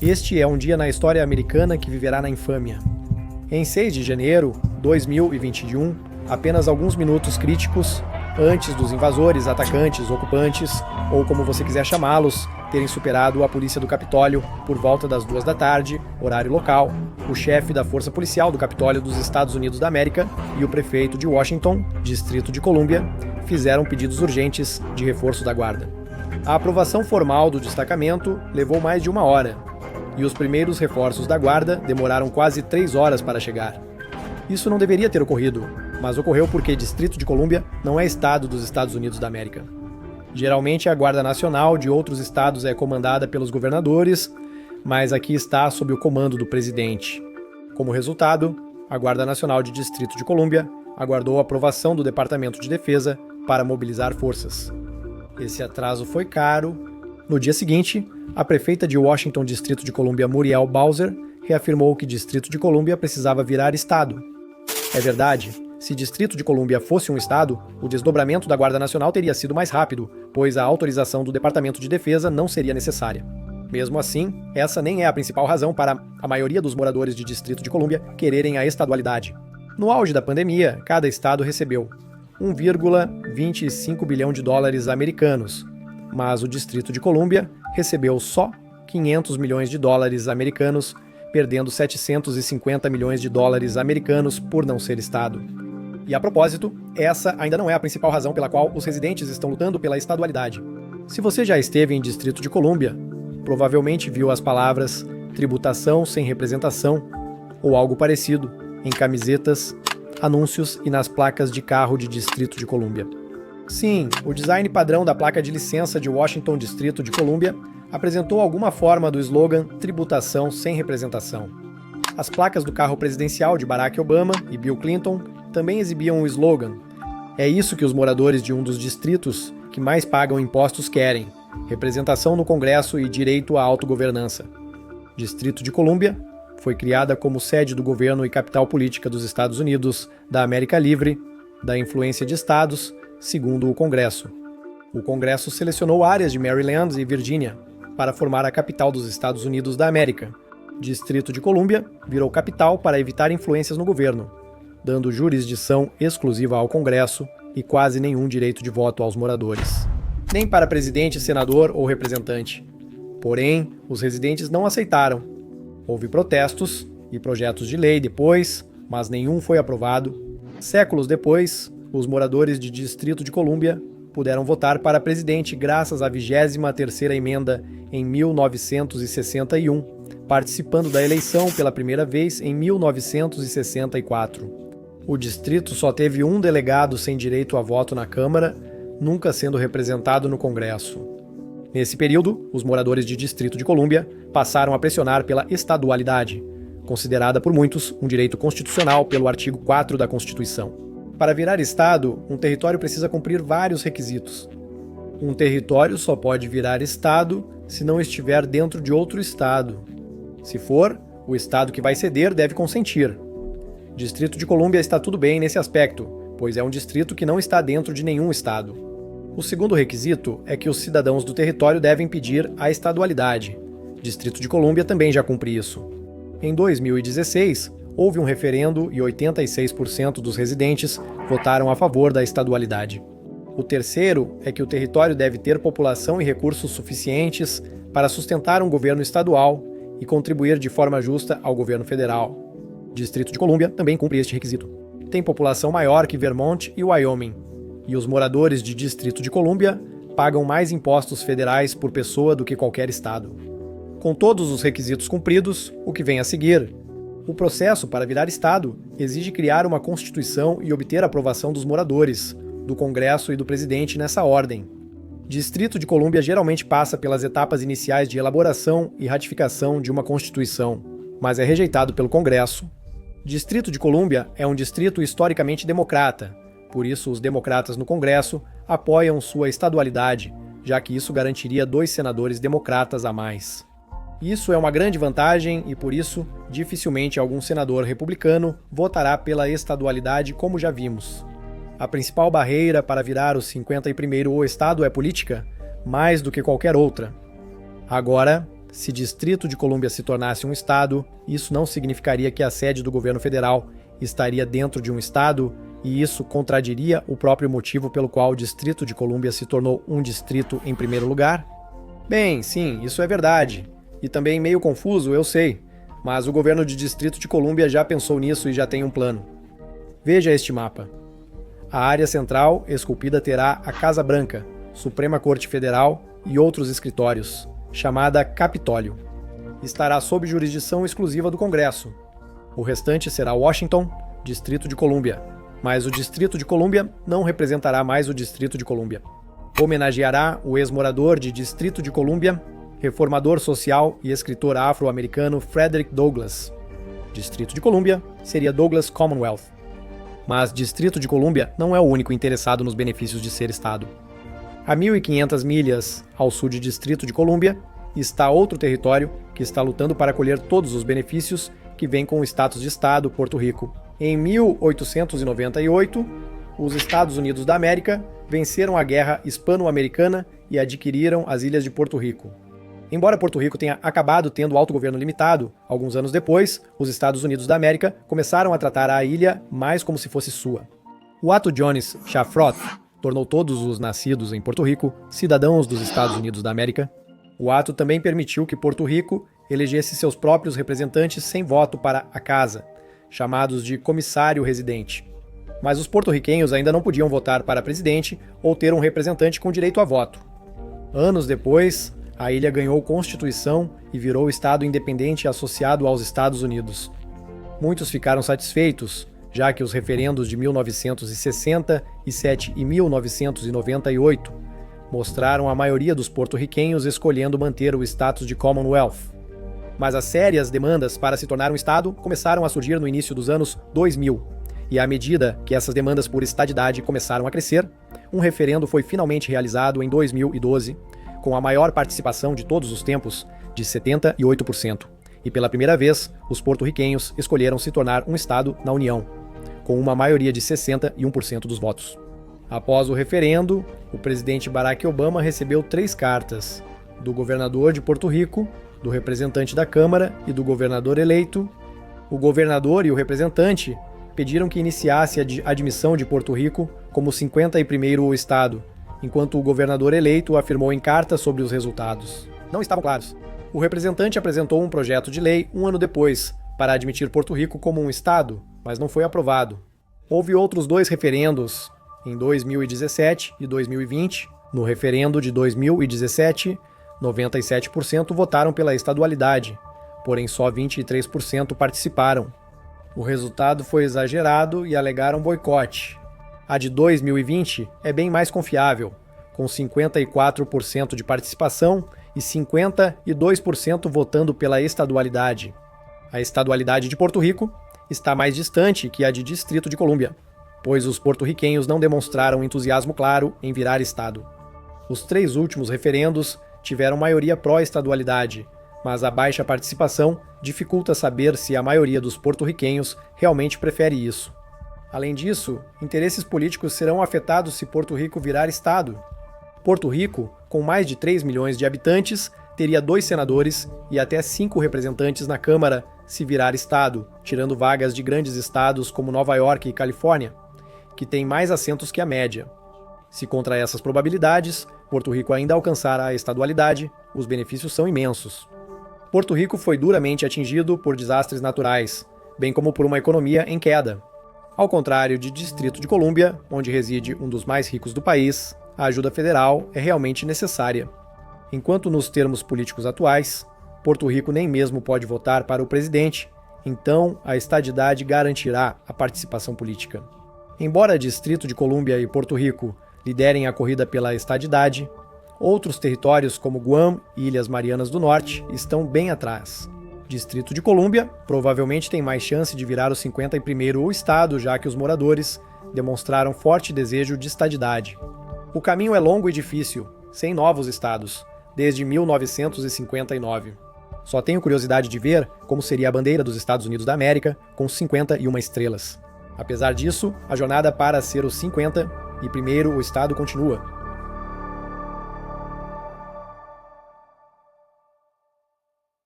Este é um dia na história americana que viverá na infâmia. Em 6 de janeiro de 2021, apenas alguns minutos críticos antes dos invasores, atacantes, ocupantes, ou como você quiser chamá-los, terem superado a polícia do Capitólio por volta das 2 da tarde, horário local, o chefe da Força Policial do Capitólio dos Estados Unidos da América e o prefeito de Washington, Distrito de Colômbia, fizeram pedidos urgentes de reforço da guarda. A aprovação formal do destacamento levou mais de 1 hora, e os primeiros reforços da guarda demoraram quase 3 horas para chegar. Isso não deveria ter ocorrido, mas ocorreu porque Distrito de Colômbia não é estado dos Estados Unidos da América. Geralmente a Guarda Nacional de outros estados é comandada pelos governadores, mas aqui está sob o comando do presidente. Como resultado, a Guarda Nacional de Distrito de Colômbia aguardou a aprovação do Departamento de Defesa para mobilizar forças. Esse atraso foi caro. No dia seguinte, a prefeita de Washington, Distrito de Colômbia, Muriel Bowser, reafirmou que Distrito de Colômbia precisava virar estado. É verdade, se Distrito de Colômbia fosse um estado, o desdobramento da Guarda Nacional teria sido mais rápido, pois a autorização do Departamento de Defesa não seria necessária. Mesmo assim, essa nem é a principal razão para a maioria dos moradores de Distrito de Colômbia quererem a estadualidade. No auge da pandemia, cada estado recebeu 1,25 bilhão de dólares americanos, mas o Distrito de Colômbia recebeu só 500 milhões de dólares americanos, perdendo 750 milhões de dólares americanos por não ser estado. E a propósito, essa ainda não é a principal razão pela qual os residentes estão lutando pela estadualidade. Se você já esteve em Distrito de Colômbia, provavelmente viu as palavras tributação sem representação ou algo parecido em camisetas, anúncios e nas placas de carro de Distrito de Colômbia. Sim, o design padrão da placa de licença de Washington, Distrito de Colômbia, apresentou alguma forma do slogan tributação sem representação. As placas do carro presidencial de Barack Obama e Bill Clinton também exibiam o slogan: é isso que os moradores de um dos distritos que mais pagam impostos querem, representação no Congresso e direito à autogovernança. Distrito de Colômbia foi criada como sede do governo e capital política dos Estados Unidos, da América Livre, da influência de estados, segundo o Congresso. O Congresso selecionou áreas de Maryland e Virgínia para formar a capital dos Estados Unidos da América. Distrito de Colômbia virou capital para evitar influências no governo, dando jurisdição exclusiva ao Congresso e quase nenhum direito de voto aos moradores. Nem para presidente, senador ou representante. Porém, os residentes não aceitaram. Houve protestos e projetos de lei depois, mas nenhum foi aprovado. Séculos depois, os moradores de Distrito de Colômbia puderam votar para presidente graças à 23ª emenda em 1961, participando da eleição pela primeira vez em 1964. O distrito só teve um delegado sem direito a voto na Câmara, nunca sendo representado no Congresso. Nesse período, os moradores de Distrito de Colômbia passaram a pressionar pela estadualidade, considerada por muitos um direito constitucional pelo artigo 4 da Constituição. Para virar estado, um território precisa cumprir vários requisitos. Um território só pode virar estado se não estiver dentro de outro estado. Se for, o estado que vai ceder deve consentir. Distrito de Colômbia está tudo bem nesse aspecto, pois é um distrito que não está dentro de nenhum estado. O segundo requisito é que os cidadãos do território devem pedir a estadualidade. Distrito de Colômbia também já cumpre isso. Em 2016, houve um referendo e 86% dos residentes votaram a favor da estadualidade. O terceiro é que o território deve ter população e recursos suficientes para sustentar um governo estadual e contribuir de forma justa ao governo federal. Distrito de Colômbia também cumpre este requisito. Tem população maior que Vermont e Wyoming, e os moradores de Distrito de Colômbia pagam mais impostos federais por pessoa do que qualquer estado. Com todos os requisitos cumpridos, o que vem a seguir? O processo para virar estado exige criar uma constituição e obter a aprovação dos moradores, do Congresso e do presidente nessa ordem. Distrito de Colômbia geralmente passa pelas etapas iniciais de elaboração e ratificação de uma constituição, mas é rejeitado pelo Congresso. Distrito de Colômbia é um distrito historicamente democrata, por isso os democratas no Congresso apoiam sua estadualidade, já que isso garantiria 2 senadores democratas a mais. Isso é uma grande vantagem e, por isso, dificilmente algum senador republicano votará pela estadualidade, como já vimos. A principal barreira para virar o 51º estado é política, mais do que qualquer outra. Agora, Se Distrito de Colômbia se tornasse um estado, isso não significaria que a sede do governo federal estaria dentro de um estado, e isso contradiria o próprio motivo pelo qual o Distrito de Colômbia se tornou um distrito em primeiro lugar? Bem, sim, isso é verdade. E também meio confuso, eu sei, mas o governo de Distrito de Colômbia já pensou nisso e já tem um plano. Veja este mapa. A área central esculpida terá a Casa Branca, Suprema Corte Federal e outros escritórios, chamada Capitólio. Estará sob jurisdição exclusiva do Congresso. O restante será Washington, Distrito de Colômbia, mas o Distrito de Colômbia não representará mais o Distrito de Colômbia. Homenageará o ex-morador de Distrito de Colômbia, reformador social e escritor afro-americano Frederick Douglass. Distrito de Colômbia seria Douglass Commonwealth. Mas Distrito de Colômbia não é o único interessado nos benefícios de ser Estado. A 1.500 milhas ao sul de Distrito de Colômbia está outro território que está lutando para colher todos os benefícios que vêm com o status de Estado, Porto Rico. Em 1898, os Estados Unidos da América venceram a Guerra Hispano-Americana e adquiriram as ilhas de Porto Rico. Embora Porto Rico tenha acabado tendo autogoverno limitado, alguns anos depois, os Estados Unidos da América começaram a tratar a ilha mais como se fosse sua. O Ato Jones Shafroth tornou todos os nascidos em Porto Rico cidadãos dos Estados Unidos da América. O ato também permitiu que Porto Rico elegesse seus próprios representantes sem voto para a casa, chamados de comissário residente. Mas os porto-riquenhos ainda não podiam votar para presidente ou ter um representante com direito a voto. Anos depois, a ilha ganhou constituição e virou estado independente associado aos Estados Unidos. Muitos ficaram satisfeitos, já que os referendos de 1967 e 1998 mostraram a maioria dos porto-riquenhos escolhendo manter o status de Commonwealth. Mas as sérias demandas para se tornar um estado começaram a surgir no início dos anos 2000, e à medida que essas demandas por estadidade começaram a crescer, um referendo foi finalmente realizado em 2012, com a maior participação de todos os tempos, de 78%. E pela primeira vez, os porto-riquenhos escolheram se tornar um estado na União, com uma maioria de 61% dos votos. Após o referendo, o presidente Barack Obama recebeu 3 cartas, do governador de Porto Rico, do representante da Câmara e do governador eleito. O governador e o representante pediram que iniciasse a admissão de Porto Rico como 51º estado, enquanto o governador eleito afirmou em carta sobre os resultados. Não estavam claros. O representante apresentou um projeto de lei um ano depois, para admitir Porto Rico como um estado, mas não foi aprovado. Houve outros 2 referendos, em 2017 e 2020. No referendo de 2017, 97% votaram pela estadualidade, porém só 23% participaram. O resultado foi exagerado e alegaram boicote. A de 2020 é bem mais confiável, com 54% de participação e 52% votando pela estadualidade. A estadualidade de Porto Rico está mais distante que a de Distrito de Colômbia, pois os porto-riquenhos não demonstraram entusiasmo claro em virar estado. Os 3 últimos referendos tiveram maioria pró-estadualidade, mas a baixa participação dificulta saber se a maioria dos porto-riquenhos realmente prefere isso. Além disso, interesses políticos serão afetados se Porto Rico virar estado. Porto Rico, com mais de 3 milhões de habitantes, teria 2 senadores e até 5 representantes na Câmara se virar estado, tirando vagas de grandes estados como Nova York e Califórnia, que têm mais assentos que a média. Se contra essas probabilidades, Porto Rico ainda alcançar a estadualidade, os benefícios são imensos. Porto Rico foi duramente atingido por desastres naturais, bem como por uma economia em queda. Ao contrário de Distrito de Colômbia, onde reside um dos mais ricos do país, a ajuda federal é realmente necessária. Enquanto nos termos políticos atuais, Porto Rico nem mesmo pode votar para o presidente, então a estadidade garantirá a participação política. Embora Distrito de Colômbia e Porto Rico liderem a corrida pela estadidade, outros territórios como Guam e Ilhas Marianas do Norte estão bem atrás. Distrito de Colômbia provavelmente tem mais chance de virar o 51º estado, já que os moradores demonstraram forte desejo de estadidade. O caminho é longo e difícil, sem novos estados, desde 1959. Só tenho curiosidade de ver como seria a bandeira dos Estados Unidos da América com 51 estrelas. Apesar disso, a jornada para ser o 51º estado continua.